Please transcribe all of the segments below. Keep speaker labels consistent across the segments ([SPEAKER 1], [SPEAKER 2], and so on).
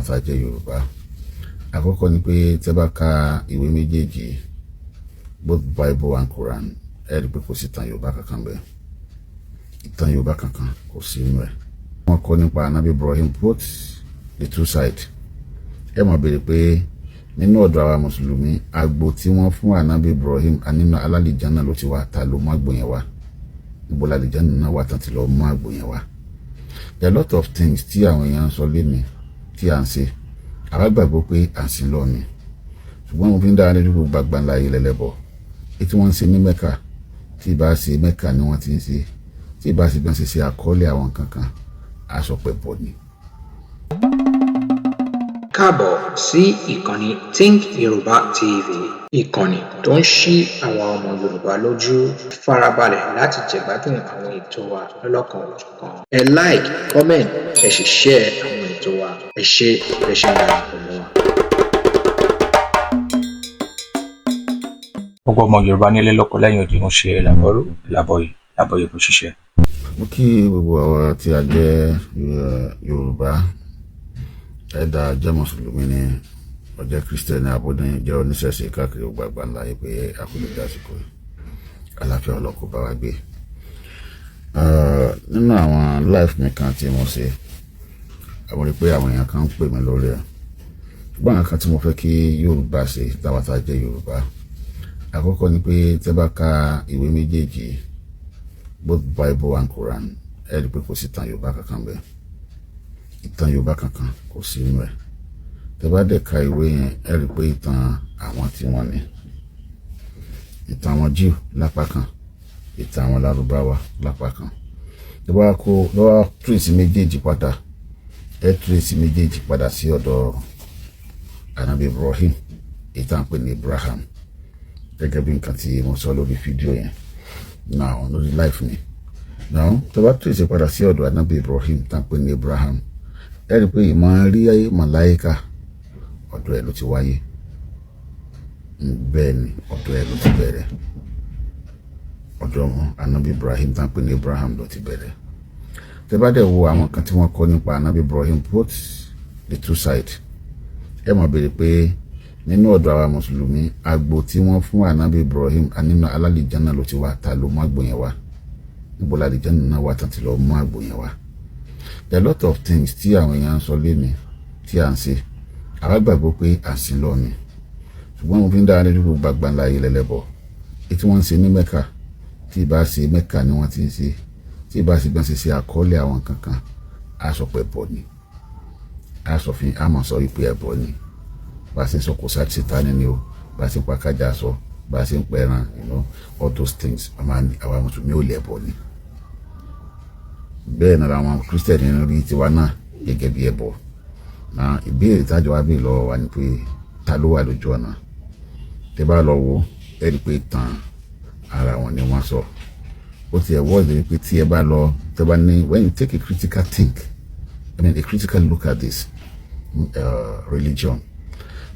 [SPEAKER 1] táwa tá jẹ́ Yorùbá. Àkọ́kọ́ ni pé tẹ́ bá ka ìwé méjèèjì, both Bible and Quran, ẹ rí pé kò sí ìtàn Yorùbá kankan bẹ́ẹ̀. Ìtàn Yorùbá kankan kò sí inú ẹ̀. Wọ́n kọ́ nípa Ànábì Ibrahim, both the two sides. Ẹ máa béèrè pé nínú ọ̀dọ̀ àwa Mùsùlùmí, àgbò tí wọ́n fún Ànábì Ibrahim nínú alálìjánnà ló ti wá, ta ló mú àgbò yẹn wá? Níbo lálìjánnà náà wà tán ti lọ mú àgbò yẹn wá? There are a lot of things tí àwọn èèyàn sọ lémi tí à ń ṣe. Àwa gbàgbọ́ pé à ń sin lọ ni. Ṣùgbọ́n mo fi ń dára lójú gbogbo àgbáńlá ayé lẹ́lẹ́bọ̀. Tí wọ́n ń ṣe ní Mẹ́kà, tí ìbá ṣe Mẹ́kà ni wọ́n ti ń ṣe, tí ìbá ṣe gbọ́n ṣe àkọọ́lẹ̀ àwọn kankan, aṣọ pẹ̀bọ ni.
[SPEAKER 2] Káàbọ̀ sí ìkànnì Think Yoruba TV, ìkànnì tó ń ṣí àwọn ọmọ Yorùbá lójú. Farabalẹ̀ láti jẹ̀gbádùn àwọn ètò wa lọ́lọ́kan-ò-jọ̀kan. Ẹ like, comment, ẹ sì share àwọn ètò wa. Ẹ ṣé ẹ ṣe ń darapọ̀ mọ́ wa.
[SPEAKER 3] Gbogbo ọmọ Yorùbá nílé lóko lẹ́yìn odi ń ṣe làbọ̀yè kò ṣiṣẹ́.
[SPEAKER 1] Mo kí gbogbo àwọn tí a jẹ́ Yorùbá, ẹ̀dá jẹ́ Mùsùlùmí ni, ọjọ́ Kristẹni, abọ́dún jẹ́ oníṣẹ̀ṣe káàkiri gbogbo àgbáńlá yìí pé àkùnrin dásìkò àlàáfíà ọlọ́kọ̀ bá wa gbé. Nínú àwọn life mi kan tí mo ṣe, àwọn rí pé àwọn èèyàn kan ń pè mí lórí ẹ̀. Ṣùgbọ́n àwọn kan tí mo fẹ́ kí Yorùbá ṣe táwa tá jẹ́ Yorùbá. Àkọ́kọ́ ni pé tẹ́ bá ka ìwé méjèèjì, both Bible and Quran, ẹ rí pé kò sí ìtàn Yorùbá kankan bẹ́ẹ̀. Ìtàn Yorùbá kankan kò sí inú ẹ̀. Tẹ́ bá dẹ̀ ka ìwé yẹn, ẹ rí pé ìtàn àwọn tí wọ́n ní. Ìtàn àwọn Jew lápá kan, ìtàn àwọn Lárúbáwá lápá kan. Tẹ́ bá kó lọ́wọ́ trace méjèèjì padà, ẹ trace méjèèjì padà sí ọ̀dọ̀ Ànábì Ibrahim, ìtàn pè ní Abraham. Gẹ́gẹ́ bí nǹkan tí mo sọ lórí fídíò yẹn. Now, lórí life ni. Now, tẹ́ bá trace padà sí ọ̀dọ̀ Ànábì Ibrahim, ìtàn pè ní Abraham. Ẹ rí pé ìmọ̀ rí màláíkà ọ̀dọ̀ ẹ̀ ló ti wáyé. Bẹ́ẹ̀ ni, ọ̀dọ̀ ẹ̀ ló ti bẹ̀rẹ̀. Ọ̀dọ̀ Ànábì Ibrahim, ìtàn pè ní Abraham ló ti bẹ̀rẹ̀. Tẹ́ bá dẹ̀ wo àwọn kan tí wọ́n kọ́ nípa Ànábì Ibrahim, both the two sides. Ẹ máa béèrè pé nínú ọ̀dọ̀ àwa Mùsùlùmí, àgbò tí wọ́n fún Ànábì Ibrahim nínú alálìjánnà ló ti wá, ta ló mú àgbò yẹn wá? Níbo lálìjánnà náà wà tán ti lọ mú àgbò yẹn wá? There are a lot of things tí àwọn èèyàn sọ lémi tí à ń ṣe. Àwa gbàgbọ́ pé à ń sin lọ ni. Ṣùgbọ́n mo fi ń dára lójú gbogbo àgbáńlá ayé lẹ́lẹ́bọ̀. Tí wọ́n ń ṣe ní Mẹ́kà, tí ìbá ṣe Mẹ́kà ni wọ́n ti ń ṣe, tí ìbá ṣe gbọ́n ṣe àkọọ́lẹ̀ àwọn kankan, aṣọ pẹ̀bọ ni. Aṣòfin àmọ̀ sọ wípé ẹbọ ni. Bá ṣe ń sọ kò sáà Sátánì ni o, bá ṣe ń pa kájà sọ, bá ṣe ń pẹran, all those things, àwa Mùsùlùmí ò lẹ́bọ ni. Bẹ́ẹ̀ náà àwọn Kristẹni rí tiwa náà gẹ́gẹ́ bí ẹbọ. Na ìbéèrè tájọ wá bí lọ́wọ́ wa ni pé ta ló wà lójú ọ̀nà? Tẹ́ bá lọ wo, ẹ rí pé tàn ara wọn ni wọ́n sọ. Ó ti ẹ̀ wọ́ọ̀dì pé tí ẹ bá lọ, tẹ́ bá ní, when you take a critical a critical look at this religion,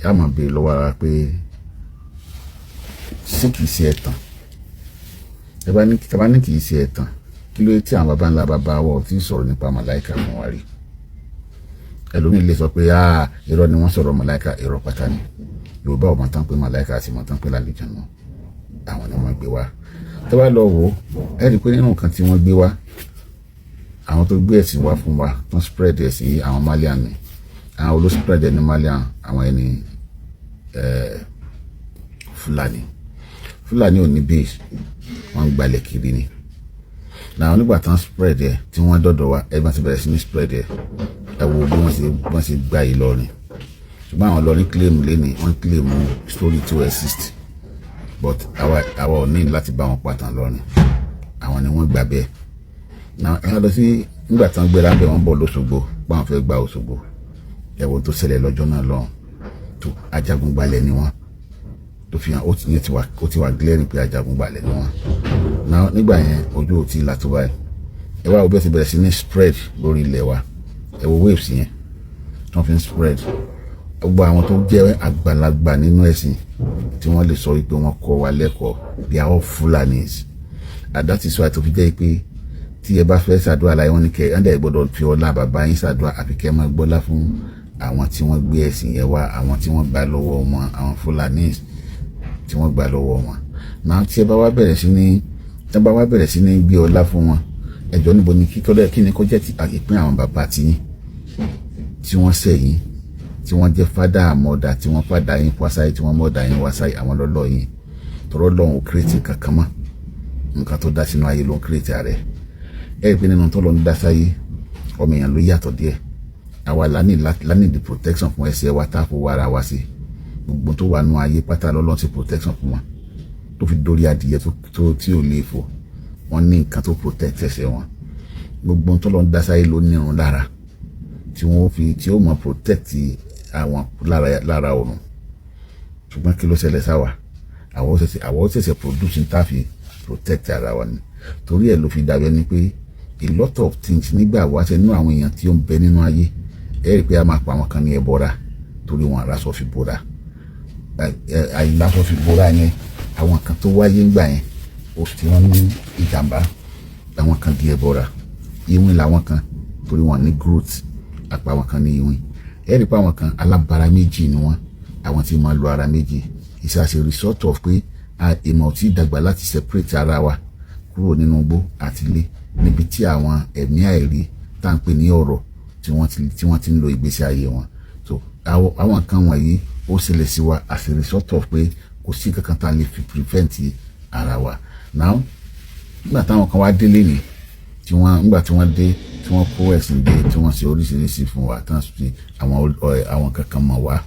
[SPEAKER 1] ẹ máa béèrè lọ́wọ́ ara pé ṣé kìí ṣe ẹ̀tàn? Tẹ́ bá ní kìí ṣe ẹ̀tàn, kí ló tí àwọn baba ńlá baba wọ tí sọ̀rọ̀ nípa màláíkà fún wa rí? Ẹlòmíì lè sọ pé irọ́ ni wọ́n sọ̀rọ̀ màláíkà, irọ́ pátá ni. Yorùbá ò mọ̀ tán pé màláíkà àti mọ̀ tán pé lálìjánnà, àwọn ni wọ́n gbé wá. Tẹ́ bá lọ wò, ẹ rí pé nínú nǹkan tí wọ́n gbé wá, àwọn tó gbé ẹ̀sìn wá fún wa, wọ́n spread ẹ̀ sí àwọn Malian ni. Àwọn olóò spread ẹ̀ ní Malian, àwọn ẹni Fúlàní ò ní base, wọ́n ń gbalẹ̀ kiri ni. Now nígbà tán spread ẹ̀ tí wọ́n dọ́dọ̀ wa, ẹ bá ti bẹ̀rẹ̀ sí ní spread ẹ̀, ẹ wo bí wọ́n ṣe gba Ìlọrin. Ṣùgbọ́n àwọn Ìlọrin claim lẹ́ni, wọ́n claim story to exist, but àwa ò ní láti bá wọn pàtàn lọ́rin, àwọn ni wọ́n gbà bẹ́ẹ̀. Now ẹ lọ sí nígbà tán gbéra bẹ́ẹ̀, wọ́n bọ̀ lóṣogbo, báwọn fẹ́ gba Òṣogbo. Ẹ wo tó ṣẹlẹ̀ lọ́jọ́ náà lọ́hùn, tó ajagunbalẹ̀ ni wọ́n, tó fi hàn ó ti wà glaring pé ajagunbalẹ̀ ni wọ́n. Now nígbà yẹn ojú ò tí ì là tó báyìí. Ẹ wá wo bí ẹ ti bẹ̀rẹ̀ sí ní spread lórí ilẹ̀ wa. Ẹ wo waves yẹn tí wọ́n fi ń spread. Gbogbo àwọn tó jẹ́ àgbàlagbà nínú ẹ̀sìn tí wọ́n lè sọ wípé wọ́n kọ́ wa lẹ́kọ̀ọ́, they are all Fulanis. And that is why tó fi jẹ́ pé tí ẹ bá fẹ́ ṣàdúrà láyé wọn ní kẹ́ ẹ̀ ń dẹ̀ gbọ́dọ̀ fi ọlá bàbá yín ṣàdúrà, àfi kẹ́ ẹ máa gbọ́lá fún àwọn tí wọ́n gbé ẹ̀sìn yẹn wá, àwọn tí wọ́n gbà lọ́wọ́ wọn, àwọn Fulanis tí wọ́n gbà lọ́wọ́ wọn. Náà tí ẹ bá wá bẹ̀rẹ̀ sí ní gbé ọlá fún wọn, ẹjọ́ níbo ni kí ni kó jẹ́ ìpín àwọn bàbá tí wọ́n sẹ́yìn, tí wọ́n jẹ́ fádà mọ́dà, tí wọ́n fádà yín wásáyé, tí wọ́n mọ́dà yín wásáyé, àwọn lọ́lọ́ yín. Tọ́rọ́ lọ́hùn ò kírètì kankan mọ́, nǹkan tó dá sínú ayé ló ń kírètì ààrẹ. Ẹ rí pé nínú tó lọ ń dá sáyé ọmọ èèyàn ló yàtọ̀ díẹ̀. Àwa lání the protection fún ẹsẹ̀ wa tá a fowó ara wa sí. Gbogbo tó wà nú ayé pátá lọ́lọ́ sí protection fún wọn, tó fi dórí adìyẹ tí ò lè fò, wọ́n ní nǹkan tó protect ẹsẹ̀ wọn. Gbogbo tó lọ ń dá sáyé ló nírun lára tí ó mọ protect àwọn lára ọ̀run. Ṣùgbọ́n kí ló ṣẹlẹ̀ sáwà? Àwọn ṣẹ̀ṣẹ̀ produce ní táfi protect ara wa ni. Torí ẹ̀ ló fi dàbí ẹni pé a lot of things nígbà wáṣẹ nínú àwọn èèyàn tí ó ń bẹ nínú ayé, ẹ rí pé a máa pa àwọn kan ní ẹbọra torí wọn àrásọ fi bóra. Àìlásọ fi bóra yẹn, àwọn kan tó wáyé ńgbà yẹn ó sì wọ́n ní ìjàmbá, àwọn kan di ẹbọra. Ìwìn làwọn kan torí wọn ní growth, àpá àwọn kan ní ìwìn. Ẹ rí pé àwọn kan alábara méjì ni wọ́n, àwọn tí máa lo ara méjì. It's as a result of pé ìmọ̀ tí dàgbà láti separate ara wa kúrò nínú igbó àti ilé, níbi tí àwọn ẹ̀mí àìrí tá à ń pè ní ọ̀rọ̀ tí wọ́n ti ń lo ìgbésí ayé wọn. So àwọn kan wọ̀nyí ó ṣẹlẹ̀ sí wa as a result of pé kò sí kankan tá a lè fi prevent ara wa. Now nígbà táwọn kan wá délé ni nígbà tí wọ́n dé, tí wọ́n kó ẹ̀sìn dé, tí wọ́n ṣe oríṣiríṣi fún wa, tí wọ́n ṣe àwọn kankan mọ̀ wá.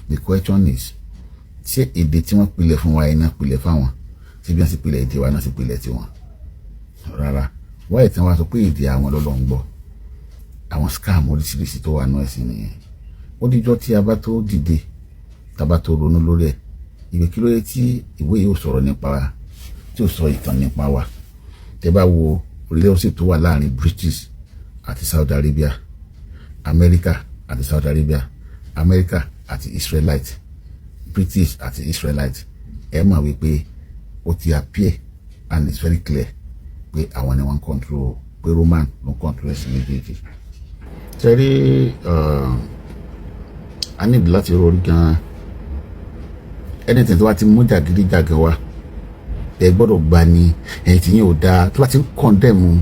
[SPEAKER 1] The question is, ṣé èdè tí wọ́n pilẹ̀ fún wa iná pilẹ̀ fáwọn, ṣé bí wọ́n sì pilẹ̀ èdè wa náà sì pilẹ̀ tiwọn? Rárá. Wáyé tí wọ́n wá sọ pé èdè àwọn lọ́lọ́ ń gbọ́. Àwọn scam oríṣiríṣi tó wà nú ẹ̀sìn nìyẹn. Ó díjọ́ tí a bá tó dìde, tá a bá tó ronú lórí ẹ̀, ìwé kí ló yẹ tí ìwé yóò sọ̀rọ̀ nípa wa, tí ó sọ ìtàn nípa wa. Tẹ́ bá wo relationship tó wà láàrin British àti Saudi Arabia, America àti Saudi Arabia, America àti Israelite, British àti Israelite, ẹ máa wí pé ó ti appear and it's very clear pé àwọn ni wọ́n control, pé Roman ló control ẹ̀sìn méjèèjì. Tẹ́rí a níbi láti rọrí gan-an. Anything tó bá ti mú jàgídíjàgan wá, ẹ gbọ́dọ̀ gba ni ẹ̀yìn tí yín ò dáa. Tó bá ti ń condemn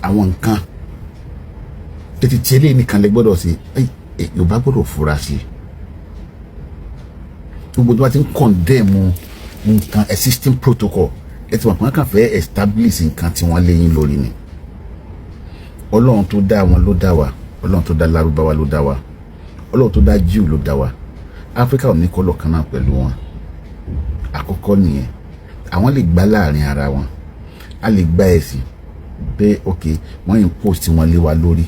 [SPEAKER 1] àwọn nǹkan tètè tí eléyìí nìkan lè gbọ́dọ̀ sí, Yorùbá gbọ́dọ̀ fura sí. Gbogbo tó bá ti ń condemn nǹkan existing protocol, ẹ ti mọ̀ pé wọ́n kàn fẹ́ establish nǹkan tí wọ́n léyìn lórí ni. Ọlọ́run tó dá wọn ló dá wa, Ọlọ́run tó dá Lárúbáwá ló dá wa, Ọlọ́run tó dá Jew ló dá wa. Áfíríkà ò ní kọ́lọ̀ kan náà pẹ̀lú wọn. Àkọ́kọ́ nìyẹn. Àwọn lè gbá láàrin ara wọn, a lè gbá ẹ̀sìn pé ok wọ́n impose wọn lé wa lórí.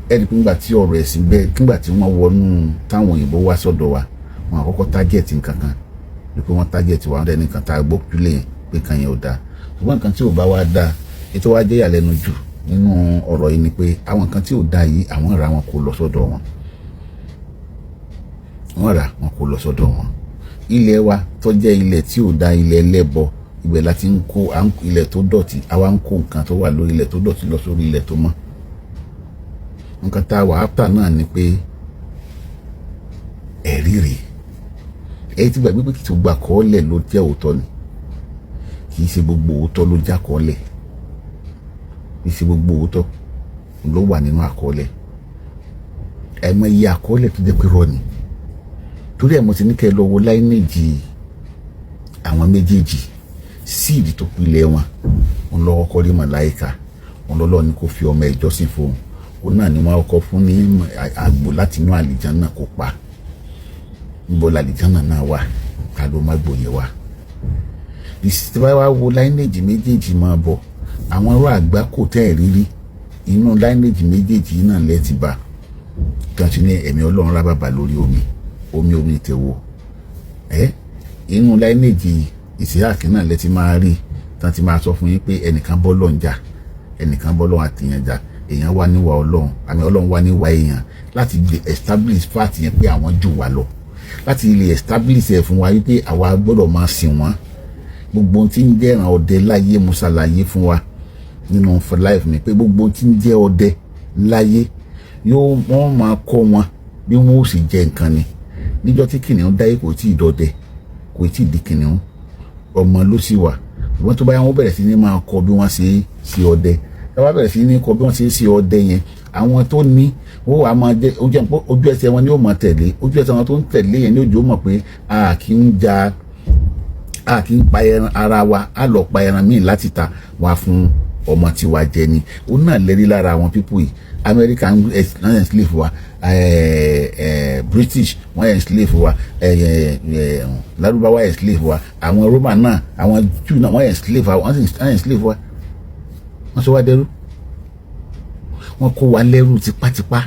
[SPEAKER 1] Ẹni pé nígbà tí ọ̀rọ̀ ẹ̀sìn bẹ́ẹ̀, nígbà tí wọ́n wọnú táwọn òyìnbó wá sọ́dọ̀ wa, wọn àkọ́kọ́ target nǹkan kan, pé wọ́n target wa ọ̀dẹ́ nǹkan tá a gbọ́ pílẹ̀ pé kan yẹn ò dáa. Ṣùgbọ́n nǹkan tí ò bá wá dáa, ètò wa jẹ́ ìyàlẹ́nu jù nínú ọ̀rọ̀ yìí ni pé àwọn nǹkan tí ò dáa yìí àwọn ra wọn kò lọ sọ́dọ̀ wọn. Wọ́n ra wọn kò lọ sọ́dọ̀ wọn. Ilẹ̀ wa tó jẹ́ ilẹ̀ tí ò dáa, ilẹ̀ ẹlẹ́bọ, ibẹ̀ láti ń kó ilẹ̀ tó dọ̀tí, àwa ń kó nǹkan tó wà lórí ilẹ̀ tó dọ̀tí lọ sórí ilẹ̀ tó mọ́. Nǹkan tá a wà áfítà náà ni pé ẹ̀rí rèé. Èyí tí gbàgbé pé kì í tó gba kọ́ọ́lẹ̀ ló jẹ́ òótọ́ ni, kì í ṣe gbogbo òótọ́ ló já kọ́ọ́lẹ̀, kì í ṣe gbogbo òótọ́ ló wà nínú àkọọ́lẹ̀. Ẹ̀mọ iye àkọọ́lẹ̀ tó jẹ́ pé rọ́ ni. Torí ẹ̀ mo ti ní kẹ́ lọ wo láìnéjì àwọn méjèèjì, síìdì tó pilẹ̀ wọn, òun lọ́wọ́ kọ́ rí màláìka, òun lọ́lọ́ ní kó fi ọmọ ìjọsìn fún òun náà ni wọ́n kọ́ fún ní àgbò láti inú àlìjánà kó pa. Níbo làlìjánà náà wà, ká ló má gbòye wá. Ìsìtìbá wa wo láìnéjì méjèèjì máa bọ̀, àwọn ọ̀rọ̀ àgbá kò tẹ́ ẹ̀ rírí inú láìnéjì méjèèjì náà lẹ́ẹ̀tì bá. Kan ti ní ẹ̀mí Ọlọ́run rábàbà lórí omi tẹ̀wọ̀. Inú láìnéjì Ìsíhákì náà lẹ́ẹ̀tì máa rí tán ti máa sọ fún yín pé ẹnìkan bọ́ lọ́n jà, ẹnìkan bọ́ lọ́n àtìyàn jà, èèyàn wá níwà Ọlọ́run, àmì Ọlọ́run wá níwà èèyàn, láti lè establish fact yẹn pé àwọn jù wá lọ, láti lè establish ẹ̀ fún wa wípé àwa gbọ́dọ̀ máa sìn wọ́n. Gbogbo tí ń jẹ́ ìran ọdẹ láyé mo ṣàlàyé fún wa nínú for life mi pé gbogbo tí ń jẹ́ ọdẹ láyé wọ́n máa kọ́ wọn bí wọ́n ó sì jẹ nǹkan ni. Níjọ́ tí kìnìún dáyé kò tí ì dọdẹ, kò tí ì di kìnìún, ọmọ ló sì wà. Ṣùgbọ́n tó bá yá wọ́n bẹ̀rẹ̀ sí ní máa kọ́ bí wọ́n ṣe sí ọdẹ. Tá bá bẹ̀rẹ̀ sí ní kọ́ bí wọ́n ṣe sí ọdẹ yẹn, àwọn tó ní ó wà máa jẹ́ ojú ẹsẹ̀ wọn ni ó máa tẹ̀lé, ojú ẹsẹ̀ wọn tó ń tẹ̀lé yẹn ní ojú ó mọ̀ pé a kì í pa ẹran ara wa, a lọ pa ẹran míì láti ta wá fún ọmọ tiwa jẹ ni. Ó náà lẹ́rí lára àwọn pípù yìí. Amẹ́ríkà wọ́n enslave wa, British wọ́n enslave wa, Lárúbáwá enslave wa, àwọn Roman náà, àwọn Jew náà wọ́n enslave wa, wọ́n enslave wa, wọ́n sọ wá dẹrú, wọ́n kó wa lẹ́rú tipátipá.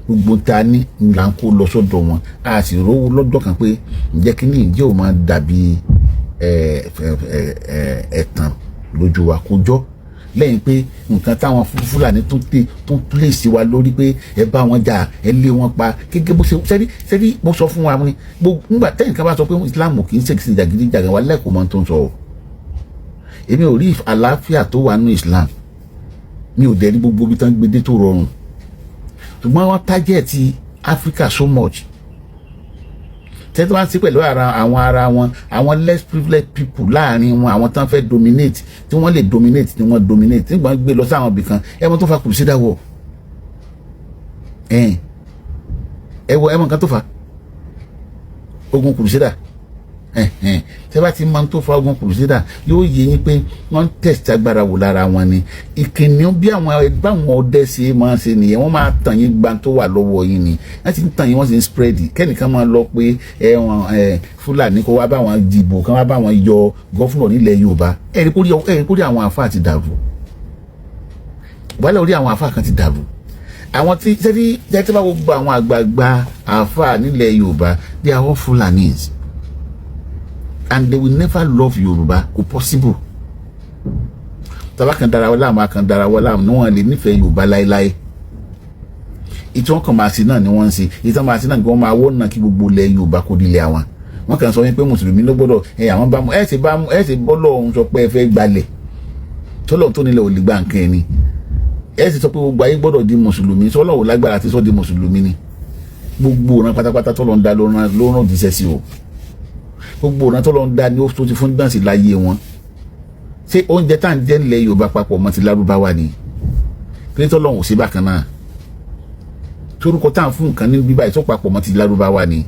[SPEAKER 1] Gbogbo ta ní là ń kó lọ sọ́dọ̀ wọn. A sì rówó lọ́jọ́ kan pé ǹjẹ́ kí ni ìjẹ́ ò máa dàbí ẹ̀tàn lójú wa kó jọ́, lẹ́yìn pé nǹkan táwọn Fúlàní tó lè sí wa lórí pé ẹ bá wọn jà, ẹ lé wọn pa, gẹ́gẹ́ bó ṣe sẹ́rí mo sọ fún wa ní nígbà tẹ́yìn kan bá sọ pé Islam kì í ṣèkìsì jàgídíjàgan wa lẹ́kọ̀ọ́ máa tó ń sọ. Èmi ò rí àlàáfíà tó wà nínú Islam, mi ò dẹ̀ ní gbogbo ibi tán gbedé tó rọrùn, ṣùgbọ́n wọ́n tájẹ̀tì Africa so much. Tẹ́tí wọ́n ti pẹ̀lú ara wọn, àwọn less privileged people láàrin wọn, àwọn tán fẹ́ dominate, tí wọ́n lè dominate ni wọ́n dominate. Nígbà gbé lọ sáwọn ibìkan, ẹmọ tó fa Crusader war, ẹmọ nǹkan tó fa ogun Crusader, tẹ́ bá ti máa ń tó fa ogun Crusader yóò yé yín pé wọ́n test agbára wò lára wọn ni. Ìkíni bí àwọn ẹgbẹ́ àwọn ọdẹ ṣe máa ṣe nìyẹn, wọ́n máa tàn yín gba tó wà lọ́wọ́ yín ni, wọ́n ti ń tàn yín, wọ́n sì ń spread. Kẹ́nìkan máa lọ pé Fúlàní kó wá bá wọn dìbò, kán wá bá wọn yọ gọ́fúnà nílẹ̀ Yorùbá. Ẹ̀rí kórí àwọn àfáà ti dàrú, wàhálà orí àwọn àfáà kan ti dàrú. Àwọn tí tẹ́tí bá gbogbo àwọn àgbààgbà àfáà nílẹ̀ Yorùbá, they are all Fulanis. And they will never love Yoruba, kò possible. Tàbá kan dára wọ́n láàmú, akan dára wọ́n láàmú, ní wọ́n lè nífẹ̀ẹ́ Yorùbá láéláé. Ìtàn kan máa sí náà ni wọ́n ń ṣe, ìtàn máa sí náà ni wọ́n máa wọ́n náà kí gbogbo ilẹ̀ Yorùbá kó dilẹ̀ àwọn. Wọ́n kàn sọ wípé Mùsùlùmí ló gbọ́dọ̀ àwọn bá mú ẹ̀ sì bọ́lọ̀ òun sọ pé ẹ fẹ́ gbalẹ̀, tọ́lọ̀ tó nílẹ̀ ò lè gbà nǹkan ẹni. Ẹ̀ sì sọ pé gbogbo ayé gbọ́dọ̀ di Mùsùlùmí, tọ́lọ̀ ò lágbára ti sọ di Mùsùlùmí ni. Gbogbo ọ̀nà pátápátá tọ́lọ̀ ń dá ló rán jíṣẹ́ sí o. Gbogbo ọ̀nà tọ́lọ̀ ń dá ni ó tó ti fún gbàǹsì láyé wọn. Ṣé oúnjẹ tá à ń jẹ nílẹ̀ Yorùbá papọ̀ mọ́ ti Lárúbáwá ni? Kí tọ́lọ̀ ò sí bákan náà? Torúkọ tá à ń fún nǹkan ní bíbá ìtọ́ papọ̀ mọ́ ti Lárúbáwá ni?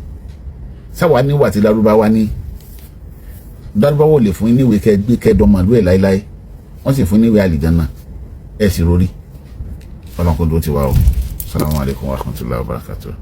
[SPEAKER 1] Sáwa níwà ti Lárúbáwá ni? Lárúbáwá ò lè fún yín níwèé kẹ́ẹ̀dọ́mọlú ẹ̀ láéláé, wọ́n sì fún níwèé àlìjánnà ẹ̀ sì rórí. Ọlọ́run kò dúró ti wá o. Assalamu alaikum warahmatullahi wabarakatuh.